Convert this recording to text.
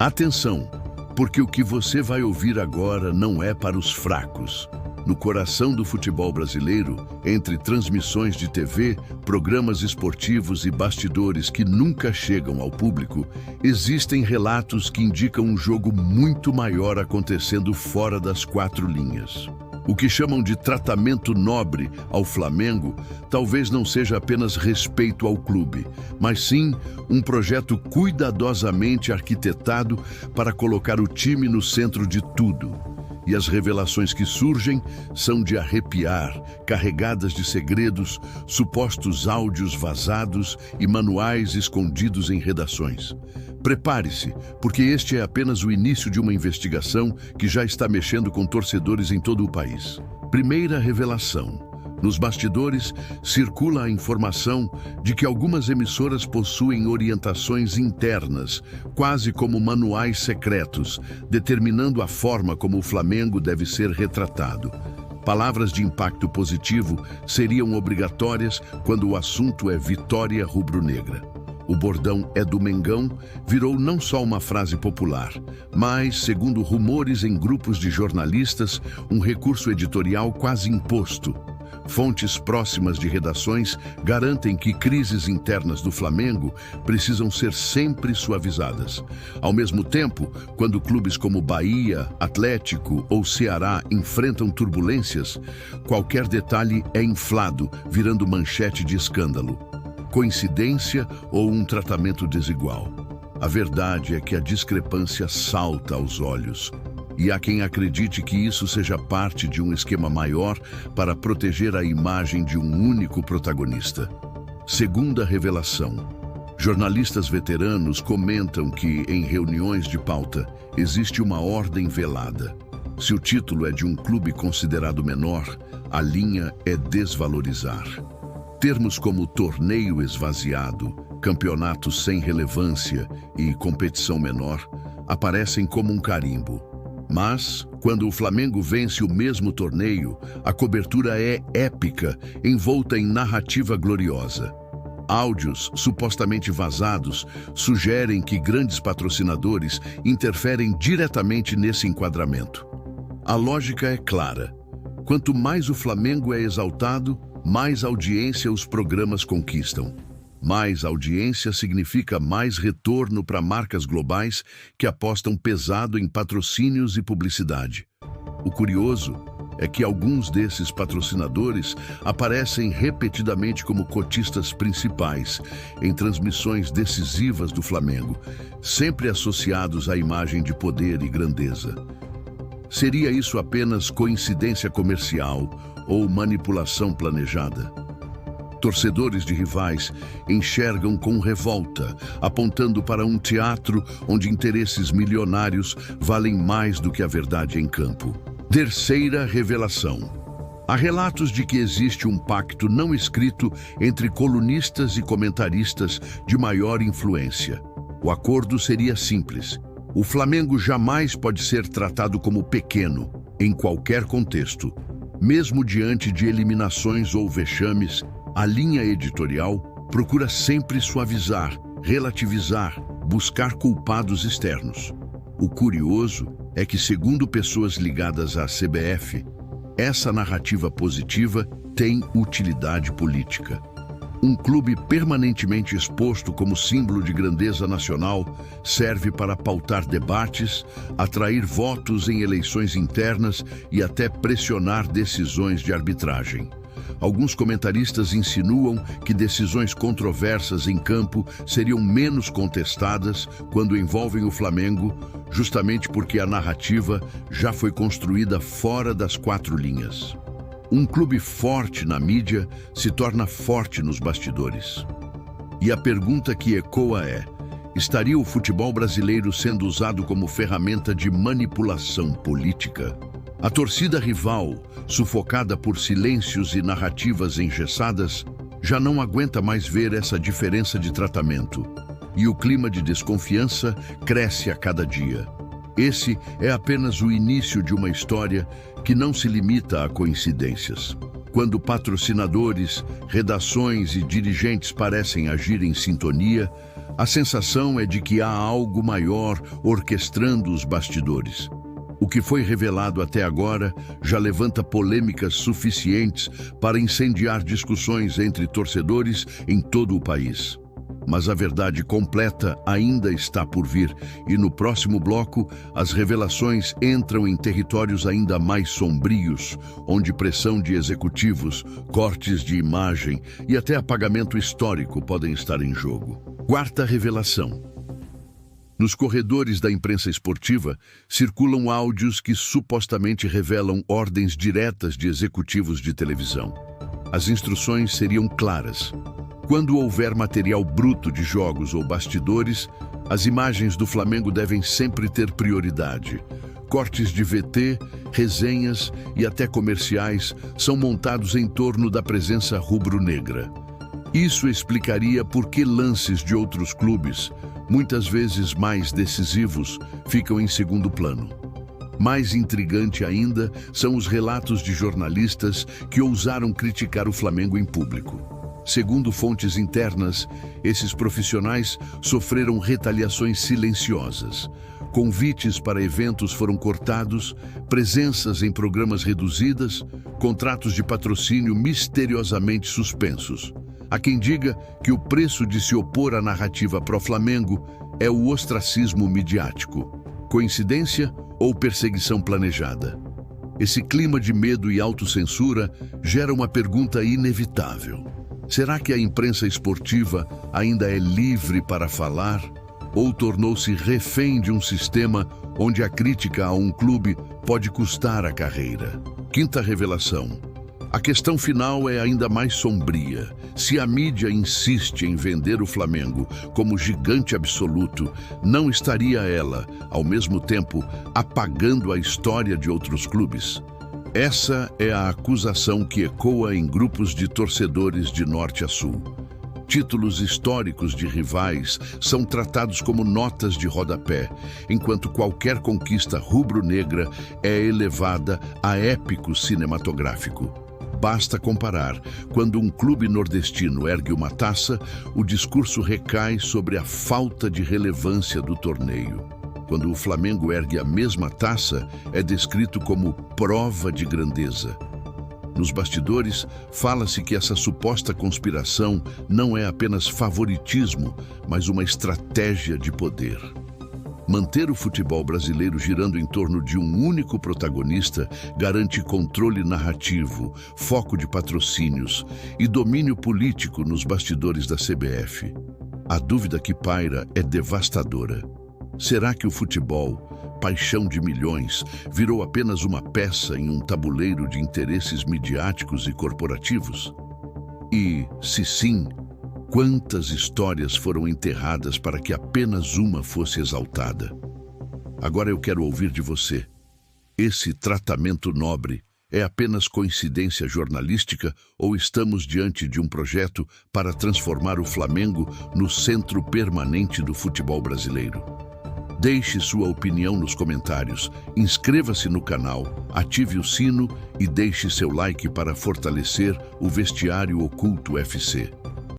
Atenção, porque o que você vai ouvir agora não é para os fracos. No coração do futebol brasileiro, entre transmissões de TV, programas esportivos e bastidores que nunca chegam ao público, existem relatos que indicam um jogo muito maior acontecendo fora das quatro linhas. O que chamam de tratamento nobre ao Flamengo talvez não seja apenas respeito ao clube, mas sim um projeto cuidadosamente arquitetado para colocar o time no centro de tudo. E as revelações que surgem são de arrepiar, carregadas de segredos, supostos áudios vazados e manuais escondidos em redações. Prepare-se, porque este é apenas o início de uma investigação que já está mexendo com torcedores em todo o país. Primeira revelação. Nos bastidores, circula a informação de que algumas emissoras possuem orientações internas, quase como manuais secretos, determinando a forma como o Flamengo deve ser retratado. Palavras de impacto positivo seriam obrigatórias quando o assunto é vitória rubro-negra. O bordão "é do Mengão" virou não só uma frase popular, mas, segundo rumores em grupos de jornalistas, um recurso editorial quase imposto. Fontes próximas de redações garantem que crises internas do Flamengo precisam ser sempre suavizadas. Ao mesmo tempo, quando clubes como Bahia, Atlético ou Ceará enfrentam turbulências, qualquer detalhe é inflado, virando manchete de escândalo. Coincidência ou um tratamento desigual? A verdade é que a discrepância salta aos olhos. E há quem acredite que isso seja parte de um esquema maior para proteger a imagem de um único protagonista. Segunda revelação. Jornalistas veteranos comentam que, em reuniões de pauta, existe uma ordem velada. Se o título é de um clube considerado menor, a linha é desvalorizar. Termos como torneio esvaziado, campeonato sem relevância e competição menor aparecem como um carimbo. Mas, quando o Flamengo vence o mesmo torneio, a cobertura é épica, envolta em narrativa gloriosa. Áudios supostamente vazados sugerem que grandes patrocinadores interferem diretamente nesse enquadramento. A lógica é clara. Quanto mais o Flamengo é exaltado, mais audiência os programas conquistam. Mais audiência significa mais retorno para marcas globais que apostam pesado em patrocínios e publicidade. O curioso é que alguns desses patrocinadores aparecem repetidamente como cotistas principais em transmissões decisivas do Flamengo, sempre associados à imagem de poder e grandeza. Seria isso apenas coincidência comercial ou manipulação planejada? Torcedores de rivais enxergam com revolta, apontando para um teatro onde interesses milionários valem mais do que a verdade em campo. Terceira revelação. Há relatos de que existe um pacto não escrito entre colunistas e comentaristas de maior influência. O acordo seria simples. O Flamengo jamais pode ser tratado como pequeno, em qualquer contexto. Mesmo diante de eliminações ou vexames, a linha editorial procura sempre suavizar, relativizar, buscar culpados externos. O curioso é que, segundo pessoas ligadas à CBF, essa narrativa positiva tem utilidade política. Um clube permanentemente exposto como símbolo de grandeza nacional serve para pautar debates, atrair votos em eleições internas e até pressionar decisões de arbitragem. Alguns comentaristas insinuam que decisões controversas em campo seriam menos contestadas quando envolvem o Flamengo, justamente porque a narrativa já foi construída fora das quatro linhas. Um clube forte na mídia se torna forte nos bastidores. E a pergunta que ecoa é: estaria o futebol brasileiro sendo usado como ferramenta de manipulação política? A torcida rival, sufocada por silêncios e narrativas engessadas, já não aguenta mais ver essa diferença de tratamento. E o clima de desconfiança cresce a cada dia. Esse é apenas o início de uma história que não se limita a coincidências. Quando patrocinadores, redações e dirigentes parecem agir em sintonia, A sensação é de que há algo maior orquestrando os bastidores. O que foi revelado até agora já levanta polêmicas suficientes para incendiar discussões entre torcedores em todo o país. Mas a verdade completa ainda está por vir, e no próximo bloco as revelações entram em territórios ainda mais sombrios, onde pressão de executivos, cortes de imagem e até apagamento histórico podem estar em jogo. Quarta revelação. Nos corredores da imprensa esportiva, circulam áudios que supostamente revelam ordens diretas de executivos de televisão. As instruções seriam claras. Quando houver material bruto de jogos ou bastidores, as imagens do Flamengo devem sempre ter prioridade. Cortes de VT, resenhas e até comerciais são montados em torno da presença rubro-negra. Isso explicaria por que lances de outros clubes, muitas vezes mais decisivos, ficam em segundo plano. Mais intrigante ainda são os relatos de jornalistas que ousaram criticar o Flamengo em público. Segundo fontes internas, esses profissionais sofreram retaliações silenciosas. Convites para eventos foram cortados, presenças em programas reduzidas, contratos de patrocínio misteriosamente suspensos. Há quem diga que o preço de se opor à narrativa pró-Flamengo é o ostracismo midiático. Coincidência ou perseguição planejada? Esse clima de medo e autocensura gera uma pergunta inevitável. Será que a imprensa esportiva ainda é livre para falar? Ou tornou-se refém de um sistema onde a crítica a um clube pode custar a carreira? Quinta revelação. A questão final é ainda mais sombria. Se a mídia insiste em vender o Flamengo como gigante absoluto, não estaria ela, ao mesmo tempo, apagando a história de outros clubes? Essa é a acusação que ecoa em grupos de torcedores de norte a sul. Títulos históricos de rivais são tratados como notas de rodapé, enquanto qualquer conquista rubro-negra é elevada a épico cinematográfico. Basta comparar, quando um clube nordestino ergue uma taça, o discurso recai sobre a falta de relevância do torneio. Quando o Flamengo ergue a mesma taça, é descrito como prova de grandeza. Nos bastidores, fala-se que essa suposta conspiração não é apenas favoritismo, mas uma estratégia de poder. Manter o futebol brasileiro girando em torno de um único protagonista garante controle narrativo, foco de patrocínios e domínio político nos bastidores da CBF. A dúvida que paira é devastadora. Será que o futebol, paixão de milhões, virou apenas uma peça em um tabuleiro de interesses midiáticos e corporativos? E, se sim, quantas histórias foram enterradas para que apenas uma fosse exaltada? Agora eu quero ouvir de você. Esse tratamento nobre é apenas coincidência jornalística ou estamos diante de um projeto para transformar o Flamengo no centro permanente do futebol brasileiro? Deixe sua opinião nos comentários, inscreva-se no canal, ative o sino e deixe seu like para fortalecer o Vestiário Oculto FC.